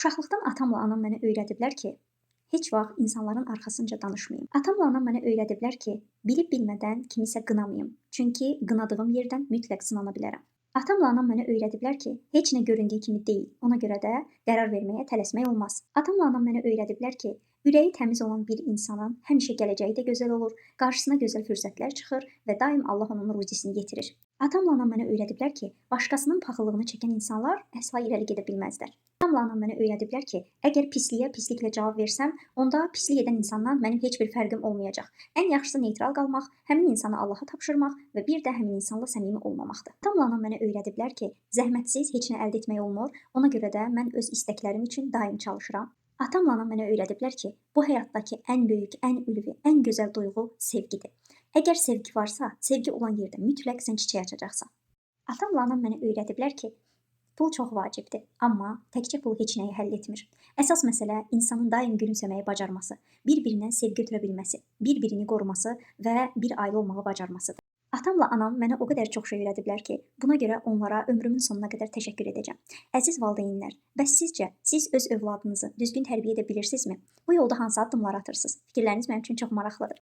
Uşaqlıqdan atamla anam mənə öyrədiblər ki, heç vaxt insanların arxasınca danışmayım. Atamla anam mənə öyrədiblər ki, bilib-bilmədən kimisə qınamayım. Çünki qınadığım yerdən mütləq sınana bilərəm. Atamla anam mənə öyrədiblər ki, heç nə göründüyü kimi deyil. Ona görə də qərar verməyə tələsmək olmaz. Atamla anam mənə öyrədiblər ki, ürəyi təmiz olan bir insanın həmişə gələcəyi də gözəl olur, qarşısına gözəl fürsətlər çıxır və daim Allah onun ruzisini yetirir. Atamla anam mənə öyrədiblər ki, başqasının paxıllığını çəkən insanlar əsla irəli gedə bilməzlər. Atamla anam mənə öyrədiblər ki, əgər pisliyə pisliklə cavab versəm, onda pislik edən insandan mənim heç bir fərqim olmayacaq. Ən yaxşısı neytral qalmaq, həmin insanı Allaha tapşırmaq və bir də həmin insanla səmimi olmamaqdır. Atamla anam mənə öyrədiblər ki, zəhmətsiz heç nə əldə etmək olmur. Ona görə də mən öz istəklərim üçün daim çalışıram. Atamla anam mənə öyrədiblər ki, bu həyatdakı ən böyük, ən ülvi, ən gözəl duyğu sevgidir. Əgər sevgi varsa, sevgi olan yerdə mütləq sən çiçək açacaqsan. Atamla anam mənə öyrədiblər ki, pul çox vacibdir, amma təkcə pul heç nəyi həll etmir. Əsas məsələ insanın daim gülümsəməyi bacarması, bir-birinə sevgi ötürə bilməsi, bir-birini qoruması və bir ailə olmağı bacarmasıdır. Atamla anam mənə o qədər çox şey öyrədiblər ki, buna görə onlara ömrümün sonuna qədər təşəkkür edəcəm. Əziz valideynlər, bəs sizcə siz öz övladınızı düzgün tərbiyə edə bilirsinizmi? Bu yolda hansı addımlar atırsınız? Fikirləriniz mənim üçün çox maraqlıdır.